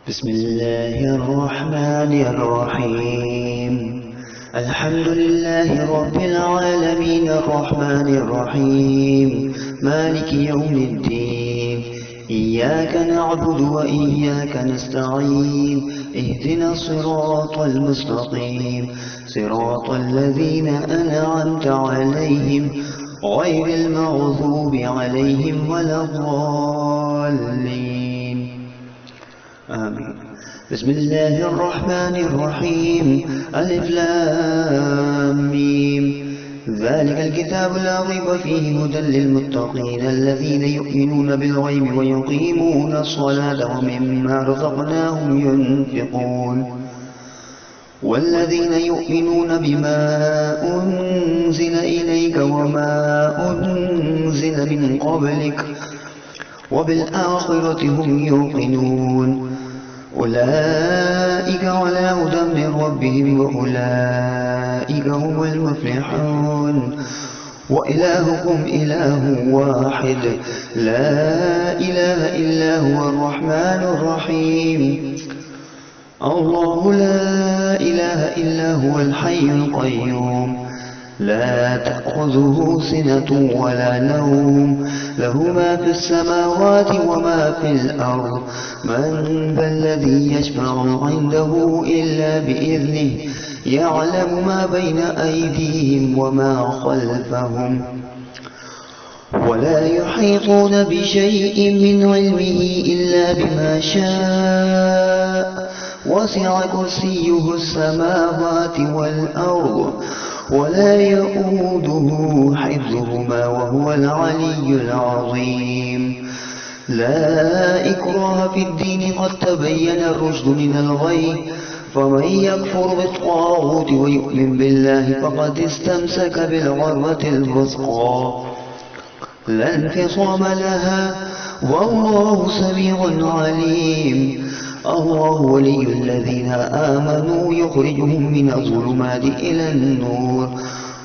بسم الله الرحمن الرحيم. الحمد لله رب العالمين الرحمن الرحيم مالك يوم الدين. إياك نعبد وإياك نستعين. اهدنا الصراط المستقيم صراط الذين أنعمت عليهم غير المغضوب عليهم ولا الضالين. آمين. بسم الله الرحمن الرحيم. ألف لام ميم. ذلك الكتاب لا ريب فيه هدى للمتقين الذين يؤمنون بالغيب ويقيمون الصلاة ومما رزقناهم ينفقون والذين يؤمنون بما أنزل إليك وما أنزل من قبلك وبالآخرة هم يوقنون أولئك على هدى من ربهم وأولئك هم المفلحون. وإلهكم إله واحد لا إله إلا هو الرحمن الرحيم. الله لا إله إلا هو الحي القيوم لا تأخذه سنة ولا نوم له ما في السماوات وما في الأرض من ذا الذي يشفع عنده إلا بإذنه يعلم ما بين أيديهم وما خلفهم ولا يحيطون بشيء من علمه إلا بما شاء وسع كرسيه السماوات والأرض ولا يؤوده حفظهما وهو العلي العظيم. لا إكراه في الدين قد تبين الرشد من الغي فمن يكفر بالطاغوت ويؤمن بالله فقد استمسك بالعروة الوثقى لا انفصام لها والله سميع عليم. الله ولي الذين آمنوا يخرجهم من الظلمات إلى النور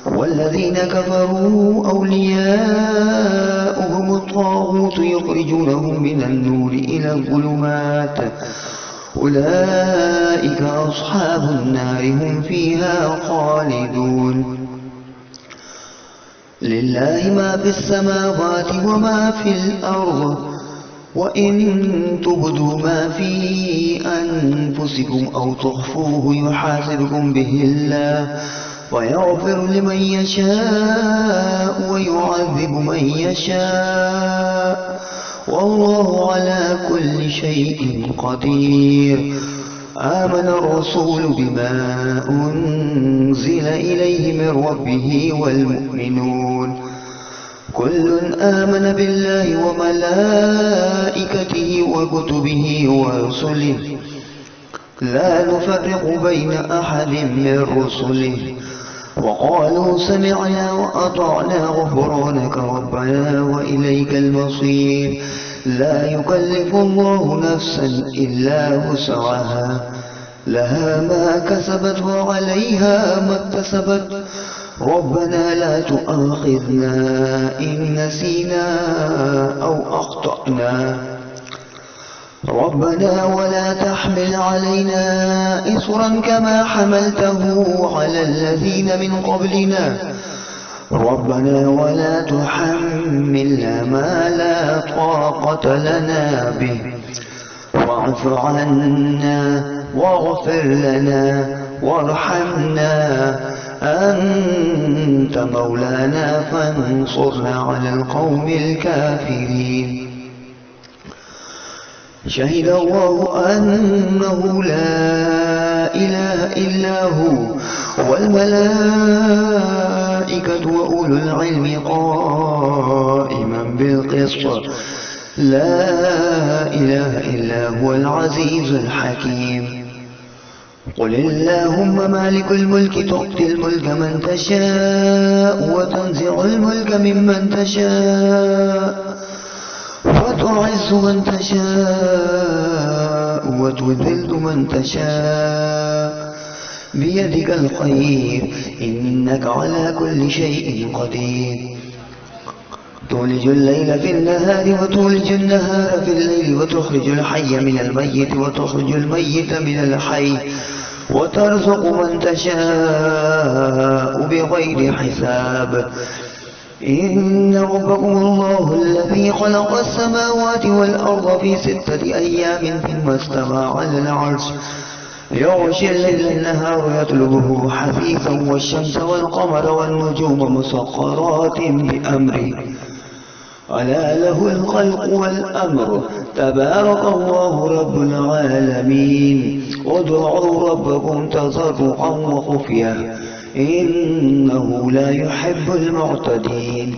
والذين كفروا أولياؤهم الطاغوت يخرجونهم من النور إلى الظلمات أولئك أصحاب النار هم فيها خالدون. لله ما في السماوات وما في الأرض وإن تبدوا ما في أنفسكم أو تخفوه يحاسبكم به الله ويغفر لمن يشاء ويعذب من يشاء والله على كل شيء قدير. آمن الرسول بما أنزل إليه من ربه والمؤمنون كل آمن بالله وملائكته وكتبه ورسله لا نفرق بين أحد من رسله وقالوا سمعنا وأطعنا غفرانك ربنا وإليك المصير. لا يكلف الله نفسا إلا وسعها لها ما كسبت وعليها ما اكتسبت ربنا لا تؤاخذنا إن نسينا أو أخطأنا ربنا ولا تحمل علينا إصرا كما حملته على الذين من قبلنا ربنا ولا تحملنا ما لا طاقة لنا به واعف عنا واغفر لنا وارحمنا أنت مولانا فانصرنا على القوم الكافرين. شهد الله أنه لا إله إلا هو والملائكة وأولو العلم قائما بالقسط لا إله إلا هو العزيز الحكيم. قل اللهم مالك الملك تؤتي الملك من تشاء وتنزع الملك ممن تشاء وتعز من تشاء وتذل من تشاء بيدك الخير إنك على كل شيء قدير. تولج الليل في النهار وتولج النهار في الليل وتخرج الحي من الميت وتخرج الميت من الحي وترزق من تشاء بغير حساب. إن ربكم الله الذي خلق السماوات والأرض في 6 أيام ثم استوى على العرش يغشي الليل النهار يطلبه حثيثا والشمس والقمر والنجوم مسخرات بأمره ألا له الخلق والأمر تبارك الله رب العالمين. ادعوا ربكم تضرعا وخفية إنه لا يحب المعتدين.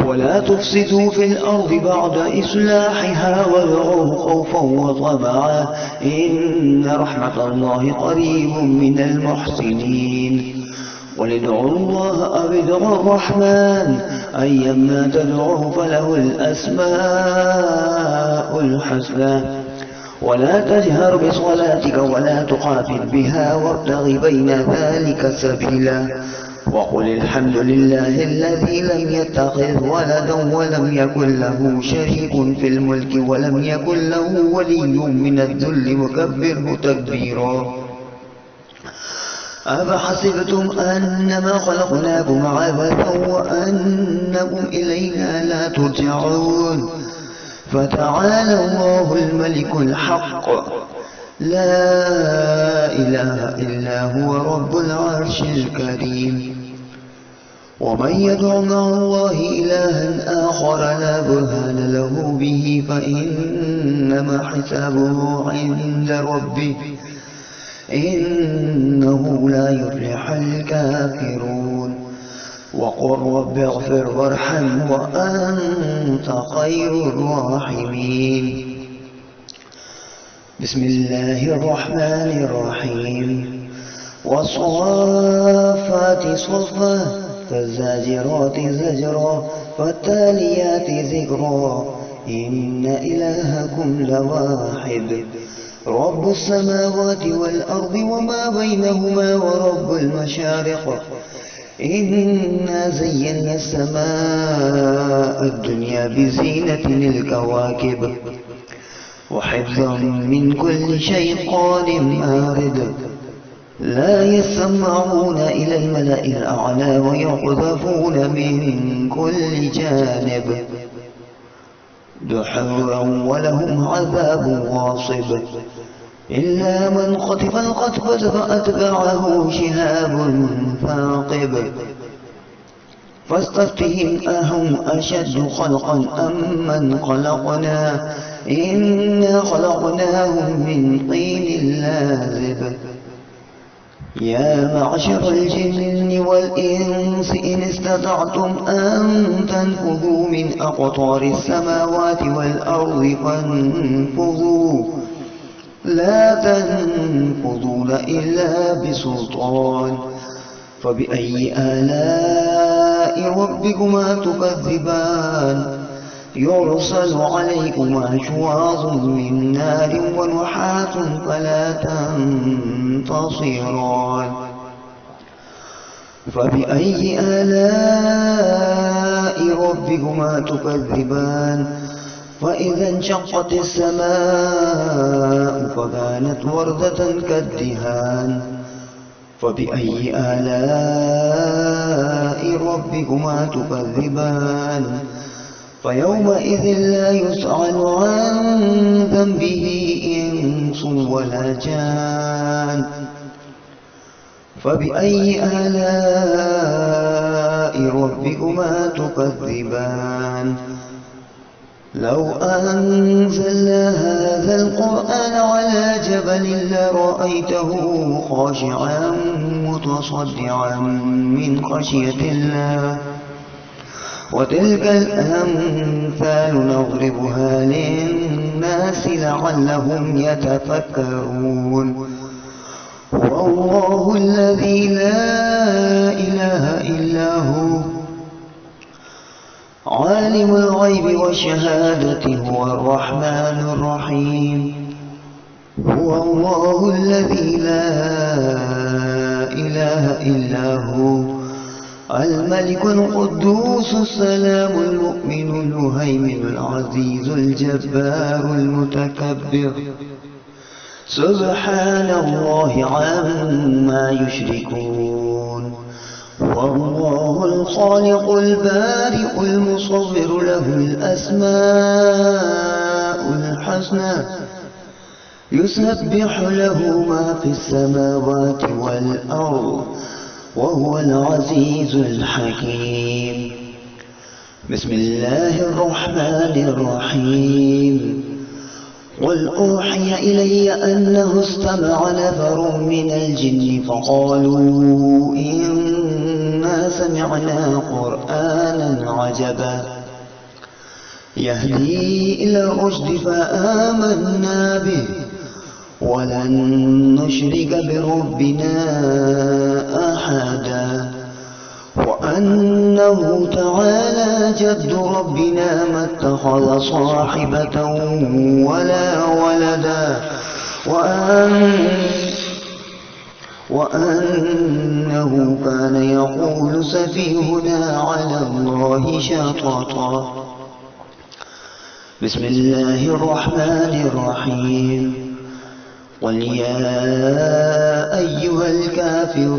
ولا تفسدوا في الأرض بعد إصلاحها وادعوه خوفا وطمعا إن رحمة الله قريب من المحسنين. قل ادعوا الله أو ادعوا الرحمن أيما تدعوه فله الأسماء الحسنى. ولا تجهر بصلاتك ولا تخافت بها وابتغ بين ذلك سبيلا. وقل الحمد لله الذي لم يتخذ ولدا ولم يكن له شريك في الملك ولم يكن له ولي من الذل وكبره تكبيرا. أفحسبتم أنما خلقناكم عبثا وأنكم إلينا لا ترجعون. فتعالى الله الملك الحق لا إله إلا هو رب العرش الكريم. ومن يدع مع الله إلها آخر لا برهان له به فإنما حسابه عند ربه إنه لا يفلح الكافرون. وقل رب اغفر وارحم وأنت خير الراحمين. بسم الله الرحمن الرحيم. والصافات صفا فالزاجرات زجرا فالتاليات ذكرا إن إلهكم لواحد رب السماوات والأرض وما بينهما ورب المشارق. إنا زينا السماء الدنيا بزينة الكواكب وحفظا من كل شيطان مارد. لا يسمعون إلى الملأ الأعلى ويقذفون من كل جانب دحورا ولهم عذاب واصب. إلا من خطف الخطفة فأتبعه شهاب ثاقب. فاستفتهم أهم أشد خلقا أم من خلقنا إنا خلقناهم من طين لازب. يا معشر الجن والإنس إن استطعتم أن تنفذوا من أقطار السماوات والأرض فانفذوا لا تنفذون إلا بسلطان. فبأي آلاء ربكما تكذبان يرسل عليكما شواظ من نار ونحاس فلا تنتصران. فبأي آلاء ربكما تكذبان فإذا انشقت السماء فكانت وردة كالدهان. فبأي آلاء ربكما تكذبان فيومئذ لا يسأل عن ذنبه إنس ولا جان. فبأي آلاء ربكما تكذبان لو أنزلنا هذا القرآن على جبل لرأيته خاشعا متصدعا من خشية الله. وتلك الأمثال نضربها للناس لعلهم يتفكرون. هو الله الذي لا إله إلا هو عالم الغيب والشهادة هو الرحمن الرحيم. هو الله الذي لا إله إلا هو الملك القدوس السلام المؤمن المهيمن العزيز الجبار المتكبر سبحان الله عما يشركون والله الخالق البارئ المصور له الأسماء الحسنى يسبح له ما في السماوات والأرض وهو العزيز الحكيم بسم الله الرحمن الرحيم قل أوحي إلي أنه استمع نفر من الجن فقالوا إنا سمعنا قرآنا عجبا يهدي إلى الرشد فآمنا به ولن نشرك بربنا أحدا وأنه تعالى جد ربنا ما اتخذ صاحبة ولا ولدا وأنه كان يقول سفيهنا على الله شططا بسم الله الرحمن الرحيم قل يا أيها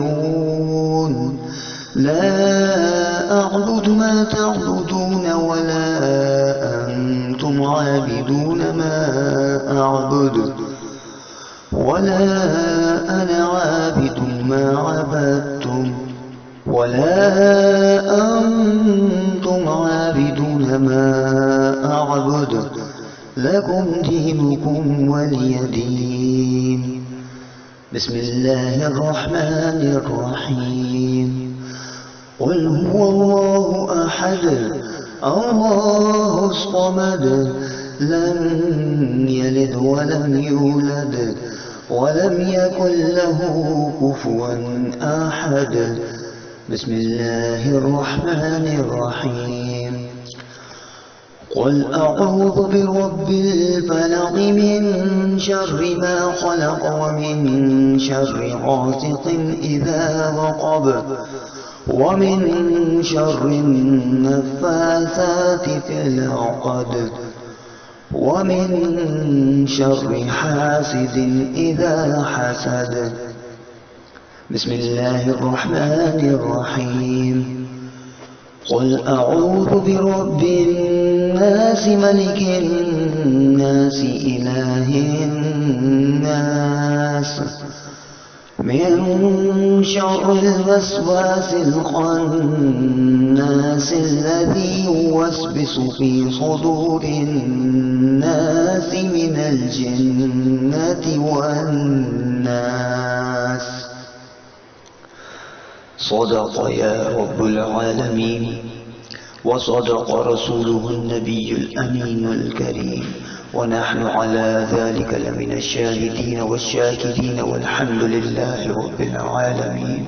الكافرون لا أعبد ما تعبدون ولا أنتم عابدون ما أعبد ولا أنا عابد ما عبدتم ولا أنتم عابدون ما أعبد لكم دينكم ولي دين بسم الله الرحمن الرحيم قل هو الله أحد الله الصمد لم يلد ولم يولد ولم يكن له كفوا أحد بسم الله الرحمن الرحيم قل أعوذ برب الفلق من شر ما خلق ومن شر غاسق إذا وقب ومن شر النفاثات في العقد ومن شر حاسد إذا حسد بسم الله الرحمن الرحيم قل أعوذ برب الناس ملك الناس إله الناس من شر الوسواس الخناس الذي يوسوس في صدور الناس من الجنة والناس صدق يا رب العالمين وصدق رسوله النبي الأمين الكريم ونحن على ذلك لمن الشاهدين والشاكرين والحمد لله رب العالمين.